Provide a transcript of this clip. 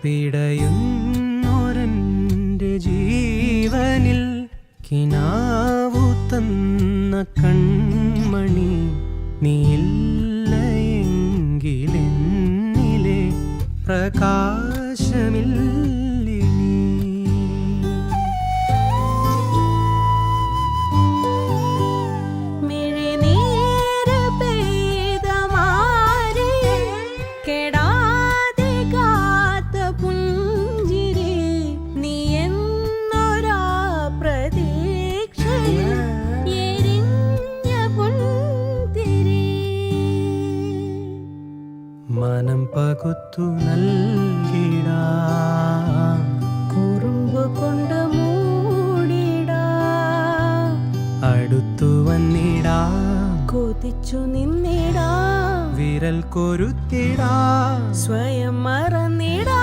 പിടയുന്നൊരെൻ്റെ ജീവനിൽ കിനാവു തന്ന കൺമണി നീയില്ലയെങ്കിലെന്നിലെ പ്രകാശമില്ലേ നീ. മനം പകുത്തു നൽകിടാം, കുറുമ്പ് കൊണ്ട് മൂടിടാം, അടുത്തു വന്നിടാം, കൊതിച്ചു നിന്നിടാം, വിരൽ കൊരുത്തിടാം, സ്വയം മറന്നിടാം.